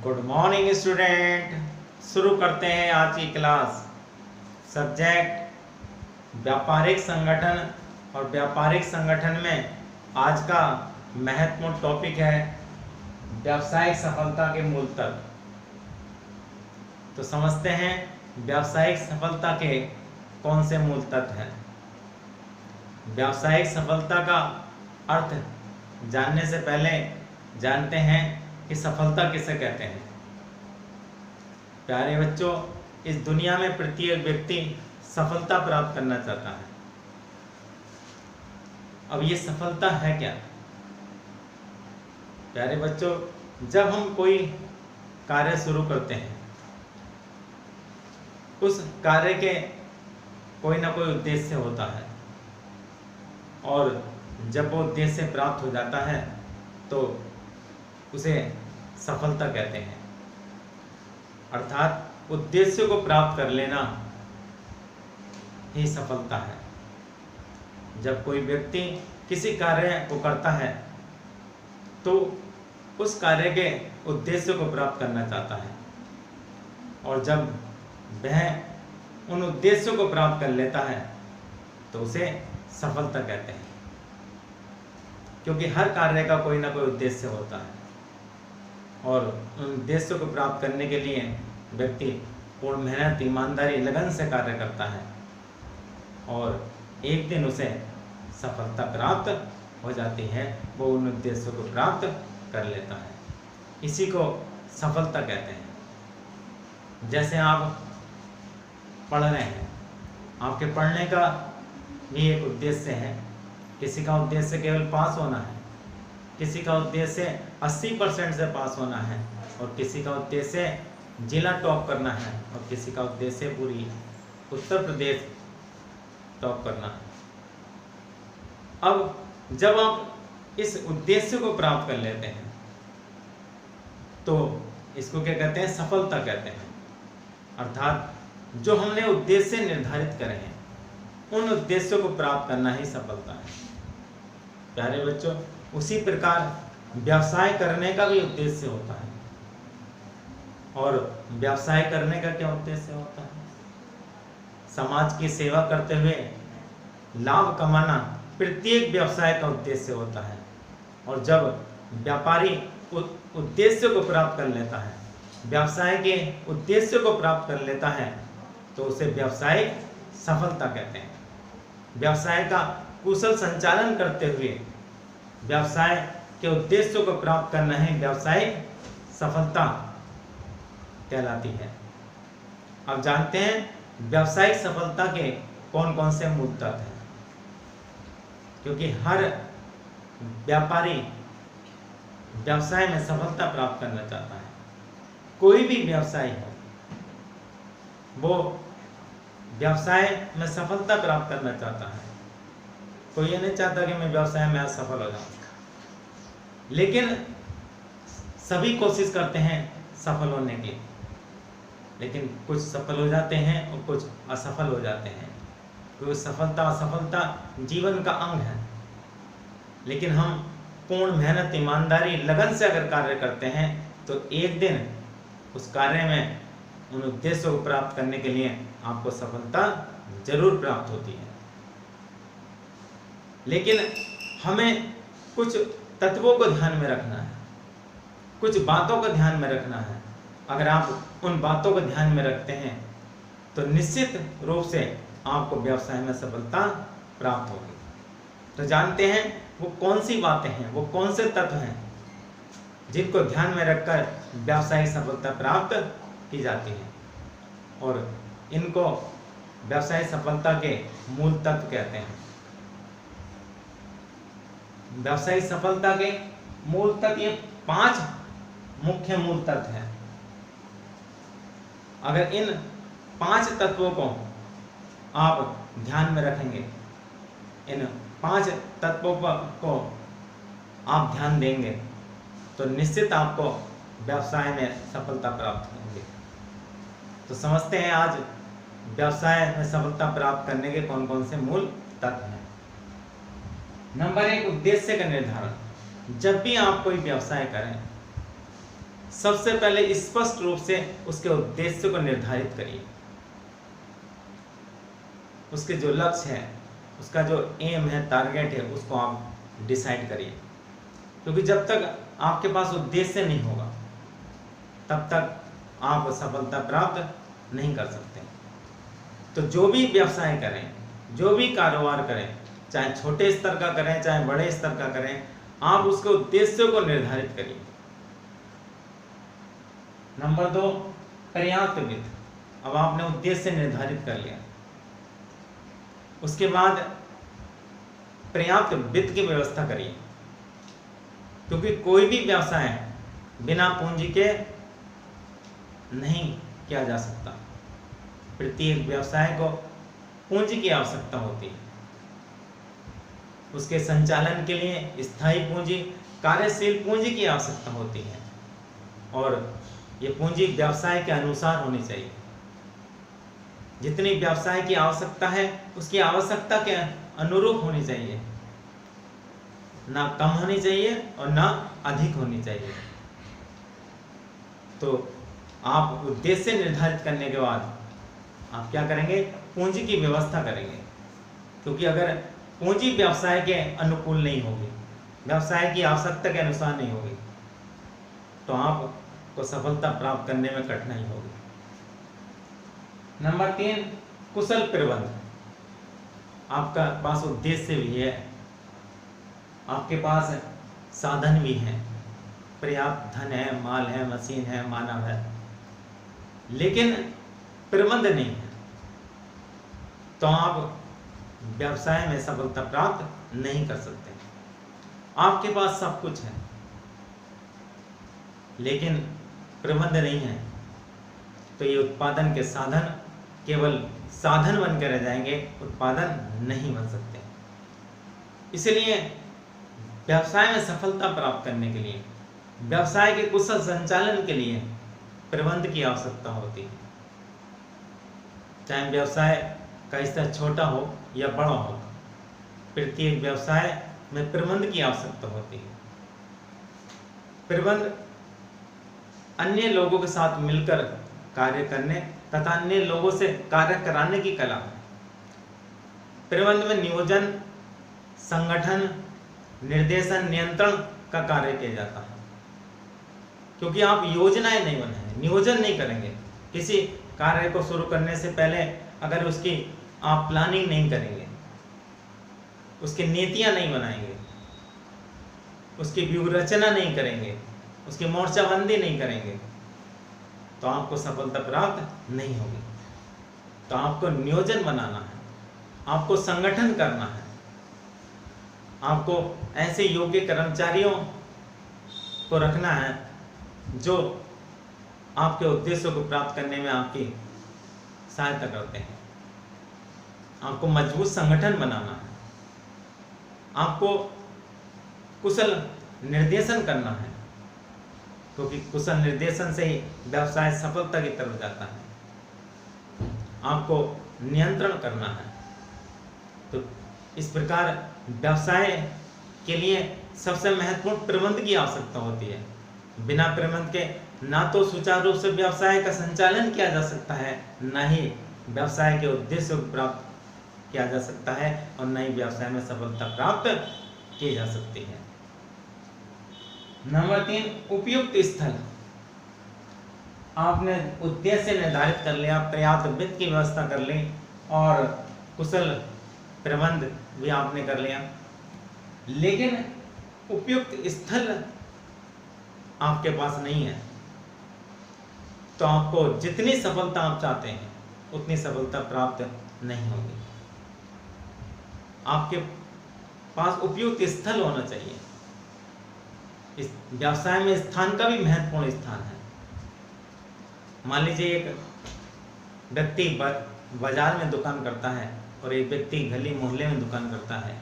Good morning student. शुरू करते हैं आज की क्लास। सब्जेक्ट व्यापारिक संगठन, और व्यापारिक संगठन में आज का महत्वपूर्ण टॉपिक है व्यावसायिक सफलता के मूल तत्व। तो समझते हैं व्यावसायिक सफलता के कौन से मूल तत्व हैं। व्यावसायिक सफलता का अर्थ जानने से पहले जानते हैं कि सफलता किसे कहते हैं। प्यारे बच्चों, इस दुनिया में प्रत्येक व्यक्ति सफलता प्राप्त करना चाहता है। अब ये सफलता है क्या? प्यारे बच्चों, जब हम कोई कार्य शुरू करते हैं, उस कार्य के कोई ना कोई उद्देश्य होता है, और जब वो उद्देश्य प्राप्त हो जाता है तो उसे सफलता कहते हैं। अर्थात उद्देश्य को प्राप्त कर लेना ही सफलता है। जब कोई व्यक्ति किसी कार्य को करता है तो उस कार्य के उद्देश्य को प्राप्त करना चाहता है, और जब वह उन उद्देश्यों को प्राप्त कर लेता है तो उसे सफलता कहते हैं। क्योंकि हर कार्य का कोई ना कोई उद्देश्य होता है, और उन उद्देश्यों को प्राप्त करने के लिए व्यक्ति पूर्ण मेहनत, ईमानदारी, लगन से कार्य करता है, और एक दिन उसे सफलता प्राप्त हो जाती है। वो उन उद्देश्यों को प्राप्त कर लेता है। इसी को सफलता कहते हैं। जैसे आप पढ़ रहे हैं, आपके पढ़ने का भी एक उद्देश्य है। किसी का उद्देश्य केवल पास होना है, किसी का उद्देश्य 80% से पास होना है, और किसी का उद्देश्य जिला टॉप करना है, और किसी का उद्देश्य पूरी उत्तर प्रदेश टॉप करना है। अब जब आप इस उद्देश्य को प्राप्त कर लेते हैं तो इसको क्या कहते हैं? सफलता कहते हैं। अर्थात जो हमने उद्देश्य निर्धारित करे हैं, उन उद्देश्यों को प्राप्त करना ही सफलता है। प्यारे बच्चों, उसी प्रकार व्यवसाय करने का भी उद्देश्य होता है। और व्यवसाय करने का क्या उद्देश्य होता है? समाज की सेवा करते हुए लाभ कमाना प्रत्येक व्यवसाय का उद्देश्य होता है। और जब व्यापारी उद्देश्य को प्राप्त कर लेता है, व्यवसाय के उद्देश्य को प्राप्त कर लेता है, तो उसे व्यवसायिक सफलता कहते हैं। व्यवसाय का कुशल संचालन करते हुए व्यवसाय के उद्देश्यों को प्राप्त करना ही व्यावसायिक सफलता कहलाती है। अब जानते हैं व्यावसायिक सफलता के कौन कौन से मूल तत्व हैं। क्योंकि हर व्यापारी व्यवसाय में सफलता प्राप्त करना चाहता है। कोई भी व्यवसाय हो, वो व्यवसाय में सफलता प्राप्त करना चाहता है। कोई ये नहीं चाहता कि मैं व्यवसाय में आज सफल हो जाऊं, लेकिन सभी कोशिश करते हैं सफल होने की। लेकिन कुछ सफल हो जाते हैं और कुछ असफल हो जाते हैं, क्योंकि सफलता असफलता जीवन का अंग है। लेकिन हम पूर्ण मेहनत, ईमानदारी, लगन से अगर कार्य करते हैं तो एक दिन उस कार्य में उन उद्देश्यों को प्राप्त करने के लिए आपको सफलता जरूर प्राप्त होती है। लेकिन हमें कुछ तत्वों को ध्यान में रखना है, कुछ बातों को ध्यान में रखना है। अगर आप उन बातों को ध्यान में रखते हैं तो निश्चित रूप से आपको व्यवसाय में सफलता प्राप्त होगी। तो जानते हैं वो कौन सी बातें हैं, वो कौन से तत्व हैं जिनको ध्यान में रखकर व्यावसायिक सफलता प्राप्त की जाती है। और इनको व्यावसायिक सफलता के मूल तत्व कहते हैं। व्यावसायिक सफलता के मूल तत्व, ये 5 मुख्य मूल तत्व हैं। अगर इन 5 तत्वों को आप ध्यान में रखेंगे, इन 5 तत्वों को आप ध्यान देंगे, तो निश्चित आपको व्यवसाय में सफलता प्राप्त होगी। तो समझते हैं आज व्यवसाय में सफलता प्राप्त करने के कौन कौन से मूल तत्व हैं। नंबर 1, उद्देश्य का निर्धारण। जब भी आप कोई व्यवसाय करें, सबसे पहले स्पष्ट रूप से उसके उद्देश्य को निर्धारित करिए। उसके जो लक्ष्य है, उसका जो एम है, टारगेट है, उसको आप डिसाइड करिए। क्योंकि जब तक आपके पास उद्देश्य नहीं होगा तब तक आप सफलता प्राप्त नहीं कर सकते। तो जो भी व्यवसाय करें, जो भी कारोबार करें, चाहे छोटे स्तर का करें चाहे बड़े स्तर का करें, आप उसके उद्देश्य को निर्धारित करिए। नंबर 2, पर्याप्त वित्त। अब आपने उद्देश्य निर्धारित कर लिया, उसके बाद पर्याप्त वित्त की व्यवस्था करिए। क्योंकि कोई भी व्यवसाय बिना पूंजी के नहीं किया जा सकता। प्रत्येक व्यवसाय को पूंजी की आवश्यकता होती है। उसके संचालन के लिए स्थायी पूंजी, कार्यशील पूंजी की आवश्यकता होती है, और ये पूंजी व्यवसाय के अनुसार होनी चाहिए। जितनी व्यवसाय की आवश्यकता है उसकी आवश्यकता के अनुरूप होनी चाहिए, ना कम होनी चाहिए और ना अधिक होनी चाहिए। तो आप उद्देश्य निर्धारित करने के बाद आप क्या करेंगे? पूंजी की व्यवस्था करेंगे। क्योंकि अगर पूंजी व्यवसाय के अनुकूल नहीं होगी, व्यवसाय की आवश्यकता के अनुसार नहीं होगी, तो आपको सफलता प्राप्त करने में कठिनाई होगी। नंबर 3, कुशल प्रबंध। आपका पास उद्देश्य भी है, आपके पास साधन भी हैं, पर्याप्त धन है, माल है, मशीन है, मानव है, लेकिन प्रबंध नहीं है, तो आप व्यवसाय में सफलता प्राप्त नहीं कर सकते। आपके पास सब कुछ है लेकिन प्रबंध नहीं है, तो ये उत्पादन के साधन केवल साधन बनकर रह जाएंगे, उत्पादन नहीं बन सकते। इसलिए व्यवसाय में सफलता प्राप्त करने के लिए, व्यवसाय के कुशल संचालन के लिए प्रबंध की आवश्यकता होती है। चाहे व्यवसाय का स्तर छोटा हो या बड़ा हो, प्रत्येक व्यवसाय में प्रबंध की आवश्यकता होती है। प्रबंध अन्य लोगों के साथ मिलकर कार्य करने तथा अन्य लोगों से कार्य कराने की कला है। प्रबंध में नियोजन, संगठन, निर्देशन, नियंत्रण का कार्य किया जाता है। क्योंकि आप योजनाएं नहीं बनाएंगे, नियोजन नहीं करेंगे, किसी कार्य को शुरू करने से पहले अगर उसकी आप प्लानिंग नहीं करेंगे, उसकी नीतियां नहीं बनाएंगे, उसकी व्यूह रचना नहीं करेंगे, उसकी मोर्चाबंदी नहीं करेंगे, तो आपको सफलता प्राप्त नहीं होगी। तो आपको नियोजन बनाना है, आपको संगठन करना है, आपको ऐसे योग्य कर्मचारियों को रखना है जो आपके उद्देश्यों को प्राप्त करने में आपकी सहायता करते हैं। आपको मजबूत संगठन बनाना है, आपको कुशल निर्देशन करना है, क्योंकि कुशल निर्देशन से ही व्यवसाय सफलता की तरफ जाता है। आपको नियंत्रण करना है। तो इस प्रकार व्यवसाय के लिए सबसे महत्वपूर्ण प्रबंध की आवश्यकता होती है। बिना प्रबंध के ना तो सुचारू रूप से व्यवसाय का संचालन किया जा सकता है, ना ही व्यवसाय के उद्देश्य को प्राप्त किया जा सकता है, और न ही व्यवसाय में सफलता प्राप्त की जा सकती है। नंबर 3, उपयुक्त स्थल। आपने उद्देश्य निर्धारित कर लिया, पर्याप्त वित्त की व्यवस्था कर ली और कुशल प्रबंध भी आपने कर लिया, लेकिन उपयुक्त स्थल आपके पास नहीं है, तो आपको जितनी सफलता आप चाहते हैं उतनी सफलता प्राप्त नहीं होगी। आपके पास उपयुक्त स्थल होना चाहिए। इस व्यवसाय में स्थान का भी महत्वपूर्ण स्थान है। मान लीजिए एक व्यक्ति बाजार में दुकान करता है और एक व्यक्ति गली मोहल्ले में दुकान करता है।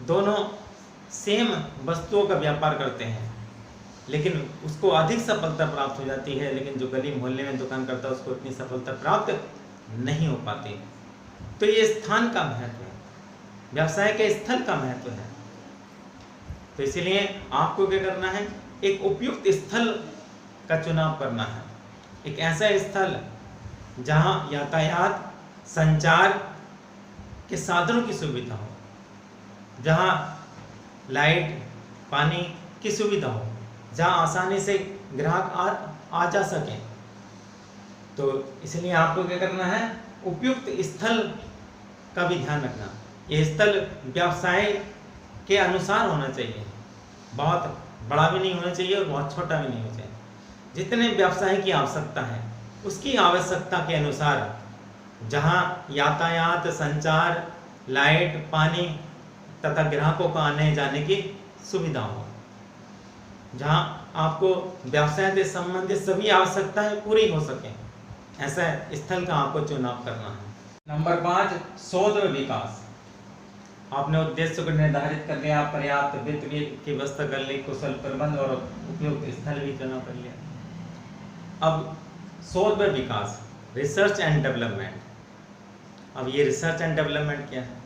दोनों सेम वस्तुओं का व्यापार करते हैं, लेकिन उसको अधिक सफलता प्राप्त हो जाती है, लेकिन जो गली मोहल्ले में दुकान करता है उसको इतनी सफलता प्राप्त नहीं हो पाती। तो ये स्थान का महत्व है, व्यवसाय के स्थल का महत्व है। तो इसलिए आपको क्या करना है, एक उपयुक्त स्थल का चुनाव करना है। एक ऐसा स्थल जहां यातायात, संचार के साधनों की सुविधा हो, जहां लाइट, पानी की सुविधा हो, जहां आसानी से ग्राहक आ जा सकें। तो इसलिए आपको क्या करना है, उपयुक्त स्थल का भी ध्यान रखना। ये स्थल व्यवसाय के अनुसार होना चाहिए, बहुत बड़ा भी नहीं होना चाहिए और बहुत छोटा भी नहीं होना चाहिए। जितने व्यवसाय की आवश्यकता है उसकी आवश्यकता के अनुसार, जहां यातायात, संचार, लाइट, पानी तथा ग्राहकों को आने जाने की सुविधा हो, जहां आपको व्यवसाय से संबंधित सभी आवश्यकताएं पूरी हो सके, ऐसा स्थल का आपको चुनाव करना है। नंबर 5, शोध व विकास। आपने उद्देश्य को निर्धारित कर लिया, पर्याप्त वित्त की व्यवस्था कर ली, कुशल प्रबंध और उपयुक्त स्थल भी चुनाव कर लिया। अब शोध व विकास, रिसर्च एंड डेवलपमेंट। अब ये रिसर्च एंड डेवलपमेंट क्या है?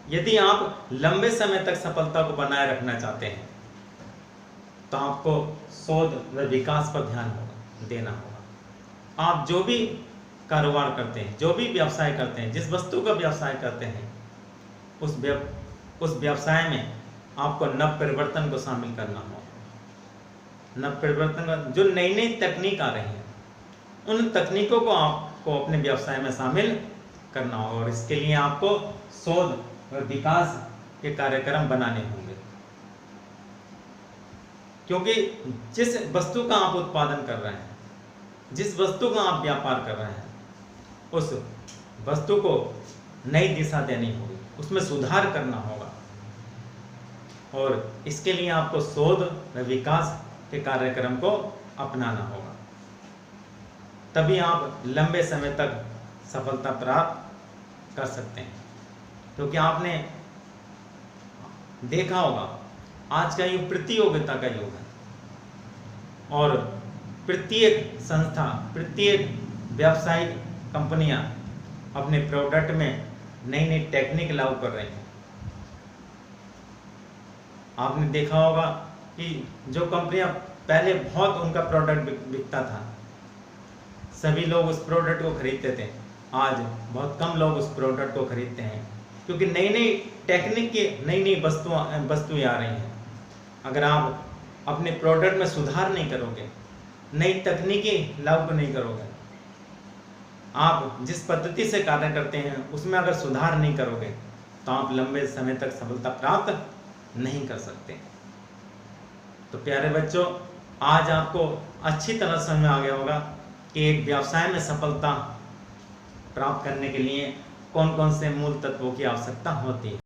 यदि आप लंबे समय तक सफलता को बनाए रखना चाहते हैं तो आपको शोध व विकास पर ध्यान देना होगा। आप जो भी कारोबार करते हैं, जो भी व्यवसाय करते हैं, जिस वस्तु का व्यवसाय करते हैं, उस व्यवसाय में आपको नव परिवर्तन को शामिल करना होगा। नव परिवर्तन, जो नई नई तकनीक आ रही है, उन तकनीकों को आपको अपने व्यवसाय में शामिल करना होगा और इसके लिए आपको शोध और विकास के कार्यक्रम बनाने होंगे। क्योंकि जिस वस्तु का आप उत्पादन कर रहे हैं, जिस वस्तु का आप व्यापार कर रहे हैं, उस वस्तु को नई दिशा देनी होगी, उसमें सुधार करना होगा और इसके लिए आपको शोध व विकास के कार्यक्रम को अपनाना होगा। तभी आप लंबे समय तक सफलता प्राप्त कर सकते हैं। क्योंकि आपने देखा होगा आज का युग प्रतियोगिता का युग है और प्रत्येक संस्था, प्रत्येक व्यावसायिक कंपनियां अपने प्रोडक्ट में नई नई टेक्निक लागू कर रही हैं। आपने देखा होगा कि जो कंपनियां पहले बहुत उनका प्रोडक्ट बिकता था, सभी लोग उस प्रोडक्ट को खरीदते थे, आज बहुत कम लोग उस प्रोडक्ट को खरीदते हैं क्योंकि नई नई टेक्निक की नई नई वस्तुएं आ रही हैं। अगर आप अपने प्रोडक्ट में सुधार नहीं करोगे, नई तकनीकी लागू नहीं करोगे, आप जिस पद्धति से कार्य करते हैं उसमें अगर सुधार नहीं करोगे तो आप लंबे समय तक सफलता प्राप्त नहीं कर सकते। तो प्यारे बच्चों, आज आपको अच्छी तरह समझ में आ गया होगा कि एक व्यवसाय में सफलता प्राप्त करने के लिए कौन कौन से मूल तत्वों की आवश्यकता होती है।